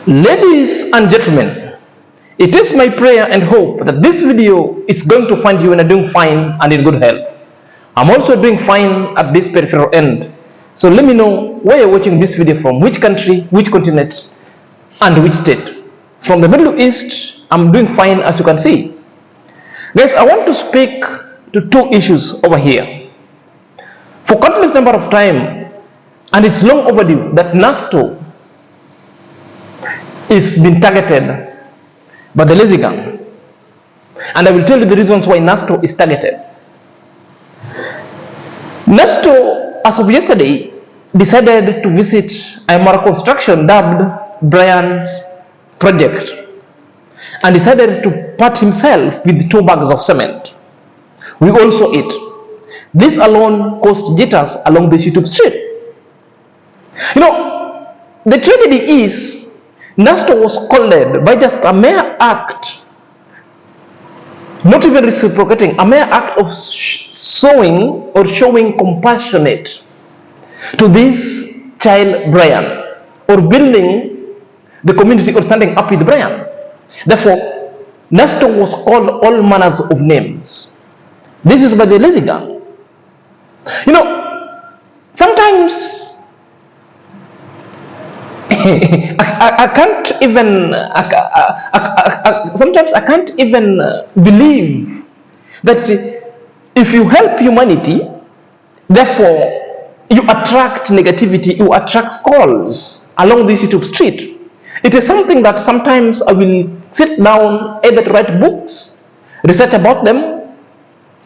Ladies and gentlemen, it is my prayer and hope that this video is going to find you in doing fine and in good health. I'm also doing fine at this peripheral end. So let me know where you're watching this video from, which country, which continent, and which state. From the Middle East, I'm doing fine as you can see. Guys, I want to speak to two issues over here. For countless number of time, and it's long overdue, that NASTO is being targeted by the lazy gang. And I will tell you the reasons why NASTO is targeted. NASTO, as of yesterday, decided to visit IAMMARWA construction dubbed Brian's project, and decided to part himself with 2 bags of cement. We also ate. This alone caused jitters along the YouTube street. You know, the tragedy is NASTO was scolded by just a mere act, not even reciprocating, a mere act of showing compassionate to this child Brian, or building the community or standing up with Brian. Therefore, NASTO was called all manners of names. This is by the lazy gang. You know, sometimes I can't even sometimes I can't even believe that if you help humanity, therefore you attract negativity, you attract skulls along this YouTube street. It is something that sometimes I will sit down, either to write books, research about them,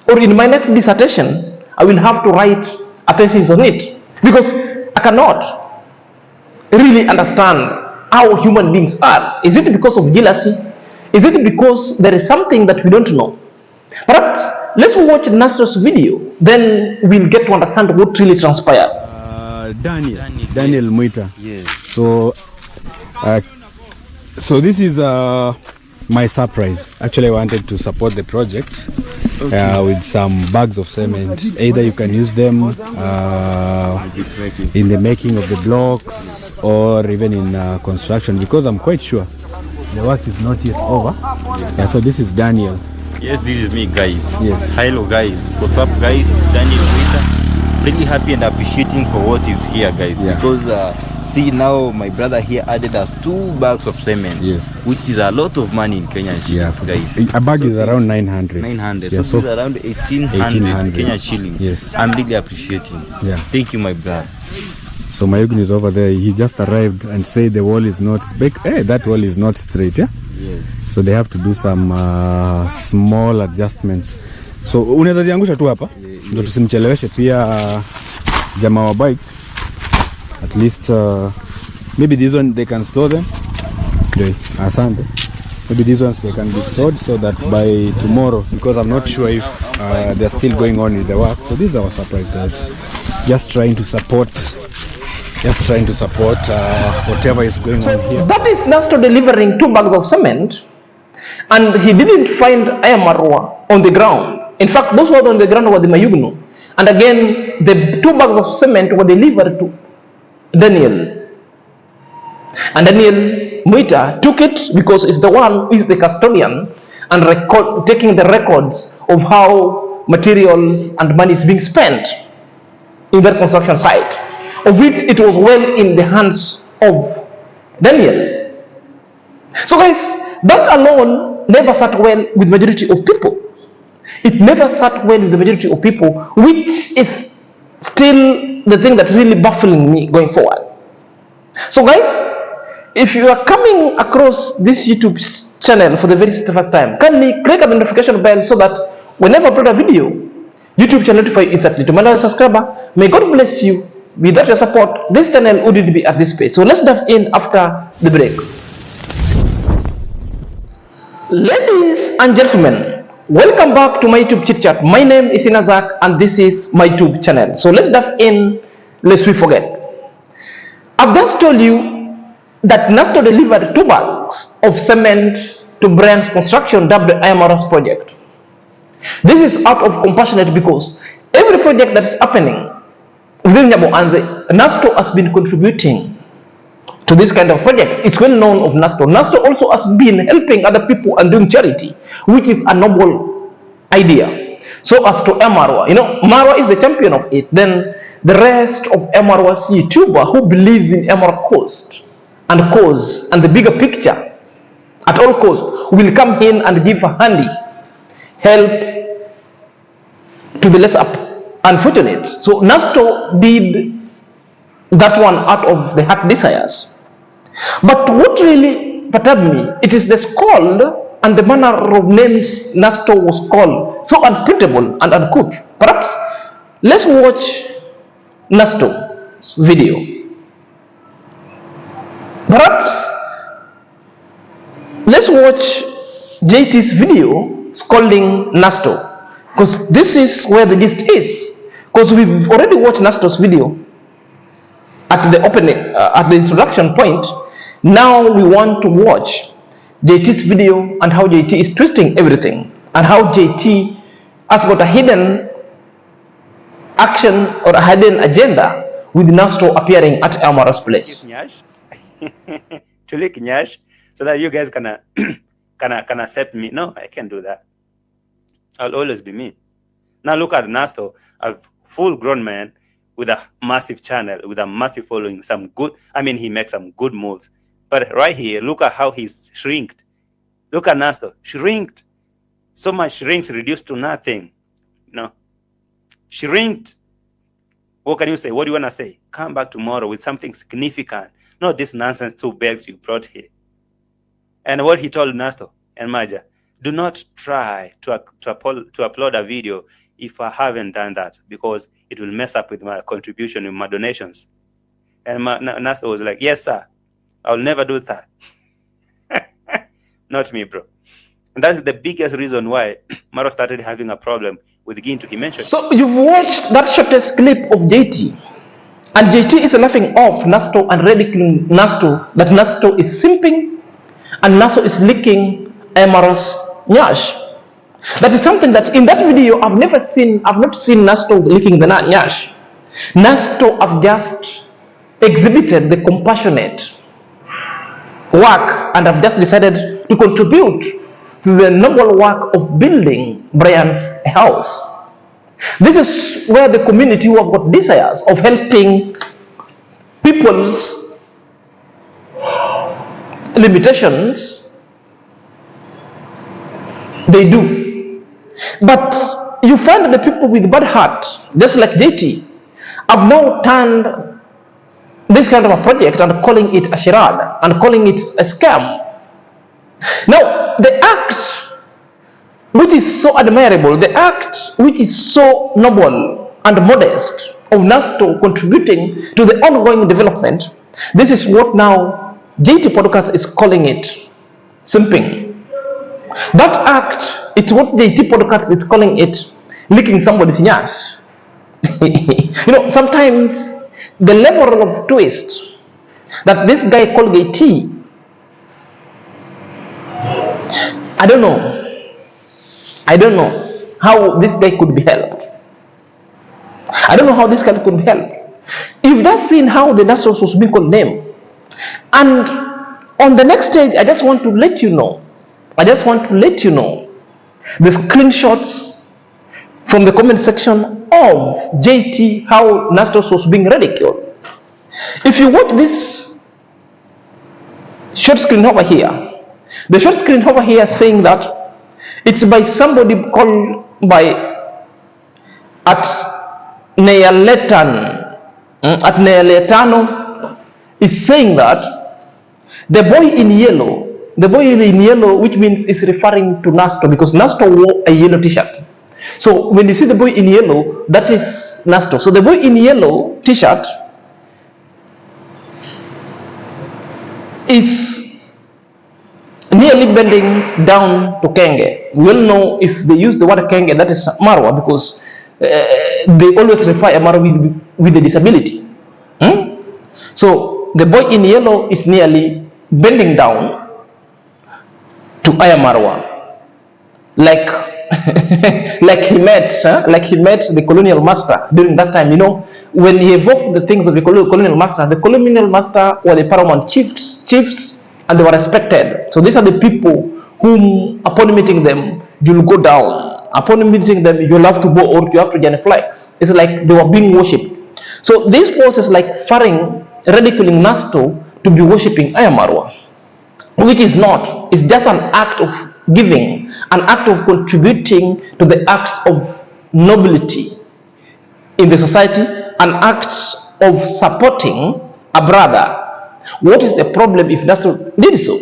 or in my next dissertation I will have to write a thesis on it, because I cannot really understand how human beings are. Is it because of jealousy? Is it because there is something that we don't know? Perhaps let's watch NASTO's video, then we'll get to understand what really transpired. Daniel Muita. Yes. So this is my surprise. Actually, I wanted to support the project with some bags of cement. Either you can use them in the making of the blocks or even in construction, because I'm quite sure the work is not yet over. Yeah, so this is Daniel. Yes, this is me, guys. Yes. Hello, guys. What's up, guys? It's Daniel Muita. Really happy and appreciating for what is here, guys. Yeah. Because see, now my brother here added us 2 bags of cement. Yes. Which is a lot of money in Kenyan shillings, guys. A bag is around 900. 900. Yeah, so this is around 1800 Kenyan shillings. Yes. I'm really appreciating. Yeah. Thank you, my brother. So Mayugun is over there. He just arrived and said the wall is not big. That wall is not straight. Yeah. Yes. So they have to do some small adjustments. So unaweza ziangusha tu hapa ndio tusimcheleweshe pia jamaa wa bike. At least maybe these ones they can store them. Okay, asante. Maybe these ones they can be stored so that by tomorrow, because I'm not sure if they're still going on with the work. So this is our surprise, guys. Just trying to support whatever is going on here. That is NASTO delivering 2 bags of cement, and he didn't find IAMMARWA on the ground. In fact, those who were on the ground were the Mayugno. And again, the 2 bags of cement were delivered to Daniel. And Daniel Muita took it because it's the one who is the custodian and taking the records of how materials and money is being spent in that construction site, of which it was well in the hands of Daniel. So guys, that alone never sat well with majority of people. It never sat well with the majority of people, which is still the thing that really baffling me going forward. So guys, if you are coming across this YouTube channel for the very first time, kindly click on the notification bell so that whenever I upload a video, YouTube channel notify instantly. To my subscriber, may God bless you. Without your support, this channel wouldn't be at this page. So let's dive in after the break. Ladies and gentlemen, welcome back to my YouTube chit chat. My name is Inazak and this is my YouTube channel. So let's dive in, lest we forget. I've just told you that NASTO delivered 2 bags of cement to Brian's construction dubbed IAMMARWA's project. This is out of compassionate, because every project that is happening within Nyaboanze, NASTO has been contributing to this kind of project. It's well known of NASTO. NASTO also has been helping other people and doing charity, which is a noble idea. So as to Marwa, Marwa is the champion of it. Then the rest of Marwa's YouTuber who believes in Marwa cause and the bigger picture at all cost will come in and give a handy help to the less unfortunate. So NASTO did that one out of the heart desires. But what really perturbed me, it is the skull and the manner of names NASTO was called, so unprintable and uncouth. Perhaps let's watch NASTO's video. Perhaps let's watch JT's video scolding NASTO, because this is where the gist is. Because we've already watched NASTO's video at the opening, at the introduction point. Now we want to watch JT's video and how JT is twisting everything, and how JT has got a hidden action or a hidden agenda with NASTO appearing at Amara's place. To lick Nyash, so that you guys can accept me. No, I can't do that. I'll always be me. Now look at NASTO, a full-grown man with a massive channel, with a massive following, he makes some good moves. But right here, look at how he's shrinked. Look at NASTO, shrinked. So much shrinks, reduced to nothing. Shrinked. What can you say? What do you want to say? Come back tomorrow with something significant. Not this nonsense 2 bags you brought here. And what he told NASTO and Maja, do not try to upload a video if I haven't done that, because it will mess up with my contribution and my donations. And NASTO was like, yes, sir, I'll never do that. Not me, bro. And that's the biggest reason why Maro started having a problem with Gintu. He mentioned. So you've watched that shortest clip of JT, and JT is laughing off NASTO and ridiculing NASTO, that NASTO is simping and NASTO is licking Amaro's nyash. That is something that in that video I've not seen NASTO licking the nyash. NASTO have just exhibited the compassionate work and have just decided to contribute to the noble work of building Brian's house. This is where the community who have got desires of helping people's limitations, they do. But you find that the people with bad heart, just like JT, have now turned this kind of a project and calling it a charade and calling it a scam. Now, the act which is so admirable, the act which is so noble and modest of NASTO contributing to the ongoing development, this is what now JTPodcast is calling it simping. That act, it's what JTPodcast is calling it licking somebody's nyas. Sometimes the level of twist that this guy called JT, I don't know how this guy could be helped. I don't know how this guy could be helped. You've just seen how the NASTO was being called name. And on the next stage, I just want to let you know the screenshots from the comment section of JT, how NASTO was being ridiculed. If you watch this short screen over here, the short screen over here saying that it's by somebody called by at Nealetano is saying that the boy in yellow, which means is referring to NASTO, because NASTO wore a yellow t-shirt. So when you see the boy in yellow, that is NASTO. So the boy in yellow t-shirt is nearly bending down to Kenge. We all know if they use the word Kenge, that is Marwa, because they always refer a Marwa with a disability. So the boy in yellow is nearly bending down to Marwa, like like he met the colonial master during that time. When he evoked the things of the colonial master were the paramount chiefs, and they were respected. So these are the people whom, upon meeting them, you'll go down. Upon meeting them, you'll have to bow or you have to genuflex. It's like they were being worshipped. So this process, like ridiculing NASTO to be worshipping IAMMARWA, which is not. It's just an act of giving, an act of contributing to the acts of nobility in the society, an act of supporting a brother. What is the problem if NASTO did so?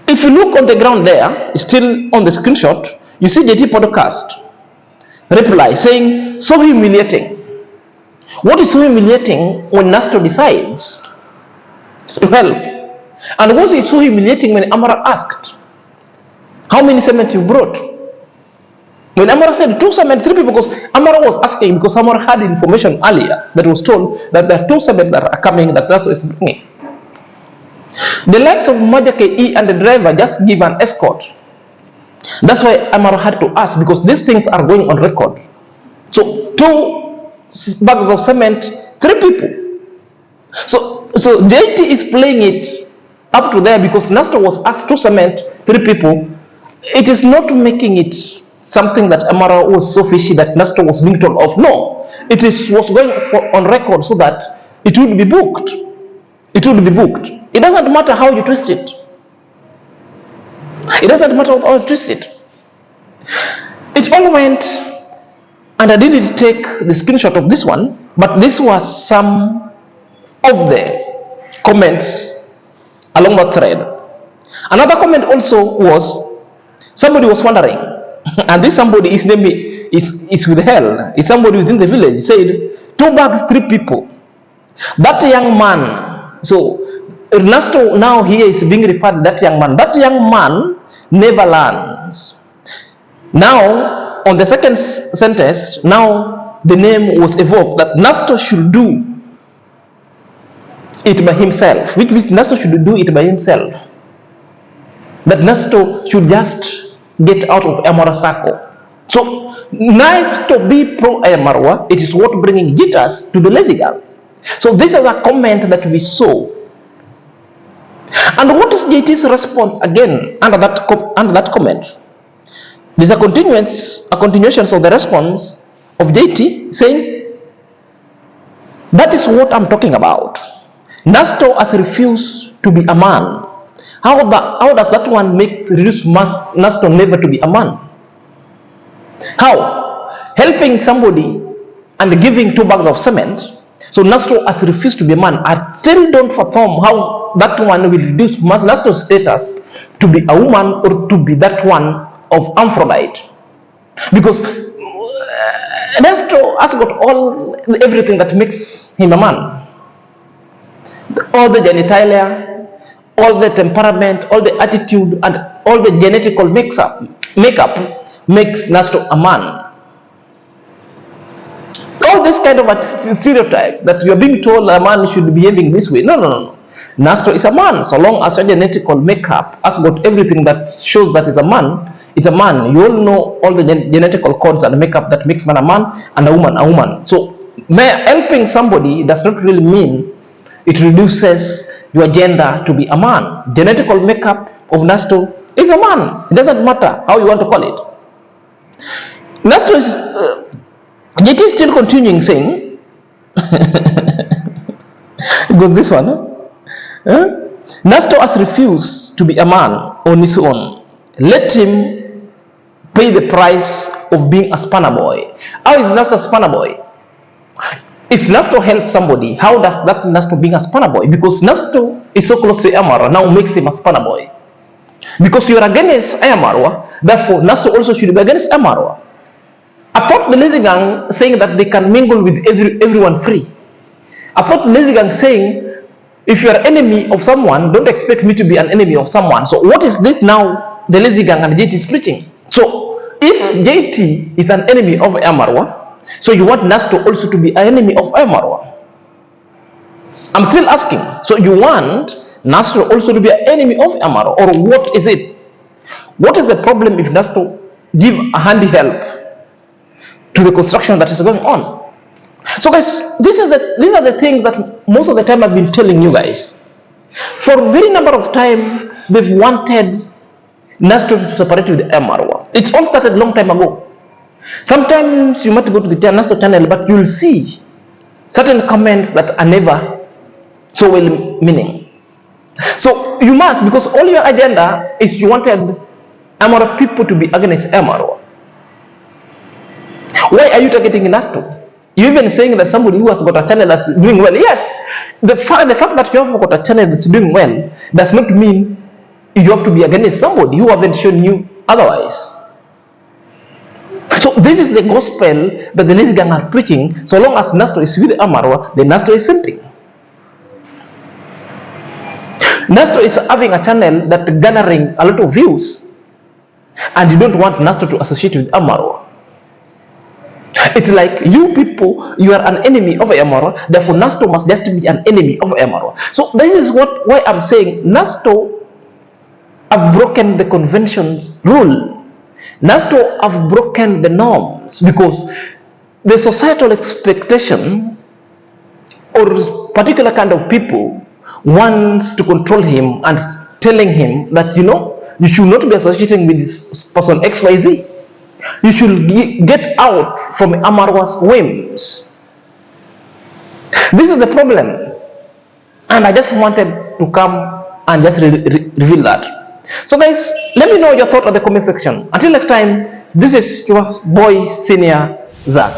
If you look on the ground there, still on the screenshot, you see JTPodcast reply saying, so humiliating. What is so humiliating when NASTO decides to help? And what is so humiliating when Amara asked, how many cement you brought? When Amara said 2 cement, 3 people, because Amara was asking, because Amara had information earlier that was told that there are 2 cement that are coming, that NASTO is bringing. The likes of Maja KE and the driver just give an escort. That's why Amara had to ask, because these things are going on record. So 2 bags of cement, 3 people. So JT is playing it up to there because NASTO was asked 2 cement, 3 people. It is not making it something that Amara was so fishy that NASTO was being told of. No, was going on record so that it would be booked. It would be booked. It doesn't matter how you twist it. It doesn't matter how you twist it. It all went, and I didn't take the screenshot of this one, but this was some of the comments along that thread. Another comment also was, somebody was wondering, and this somebody, his name is with hell, is somebody within the village, said 2 bags, 3 people. That young man, so NASTO now here is being referred to that young man. That young man never learns. Now, on the second sentence, now the name was evoked that NASTO should do it by himself. Which means NASTO should do it by himself. That NASTO should just get out of Amara circle. So, NASTO Be Pro IAMMARWA, it is what bringing jitters to the lazy girl. So, this is a comment that we saw. And what is JT's response again under that comment? There's a continuation of the response of JT saying, that is what I'm talking about. NASTO has refused to be a man. How does that one reduce NASTO never to be a man? How? Helping somebody and giving 2 bags of cement. So NASTO has refused to be a man. I still don't fathom how that one will reduce NASTO's status to be a woman or to be that one of Aphrodite. Because NASTO has got everything that makes him a man. All the genitalia, all the temperament, all the attitude, and all the genetical makeup makes NASTO a man. All this kind of stereotypes that you are being told a man should be behaving this way. No. NASTO is a man. So long as your genetical makeup has got everything that shows that is a man, it's a man. You all know all the genetical codes and makeup that makes man a man and a woman a woman. So helping somebody does not really mean it reduces your gender to be a man. Genetical makeup of NASTO is a man. It doesn't matter how you want to call it. NASTO is JT is still continuing saying, because this one, NASTO has refused to be a man on his own. Let him pay the price of being a spanner boy. How is NASTO a spanner boy? If NASTO helps somebody, how does that NASTO being a spanner boy? Because NASTO is so close to IAMMARWA, now makes him a spanner boy. Because you are against IAMMARWA, therefore NASTO also should be against IAMMARWA. I thought the lazy gang saying that they can mingle with everyone free. I thought the lazy gang saying, if you are enemy of someone, don't expect me to be an enemy of someone. So what is this now the lazy gang and JT is preaching? So if JT is an enemy of IAMMARWA, so you want NASTO also to be an enemy of IAMMARWA? I'm still asking. So you want NASTO also to be an enemy of IAMMARWA, or what is it? What is the problem if NASTO give a handy help to the construction that is going on. So guys, these are the things that most of the time I've been telling you guys. For a very number of time, they've wanted NASTO to separate with MRWA. It all started a long time ago. Sometimes you might go to the NASTO channel, but you'll see certain comments that are never so well meaning. So you must, because all your agenda is you wanted MRWA people to be against MRWA. Why are you targeting NASTO? You're even saying that somebody who has got a channel that's doing well. Yes, the fact that you have got a channel that's doing well does not mean you have to be against somebody who haven't shown you otherwise. So this is the gospel that the lazy gang are preaching. So long as NASTO is with MRWA, then NASTO is sinking. NASTO is having a channel that garnering a lot of views, and you don't want NASTO to associate with MRWA. It's like you people, you are an enemy of MRWA, therefore NASTO must just be an enemy of MRWA. So this is why I'm saying NASTO have broken the convention's rule. NASTO have broken the norms, because the societal expectation or particular kind of people wants to control him and telling him that, you know, you should not be associating with this person XYZ. You should get out from MRWA's whims. This is the problem, and I just wanted to come and just reveal that. So guys, let me know your thought in the comment section. Until next time, this is your boy Senior Zach.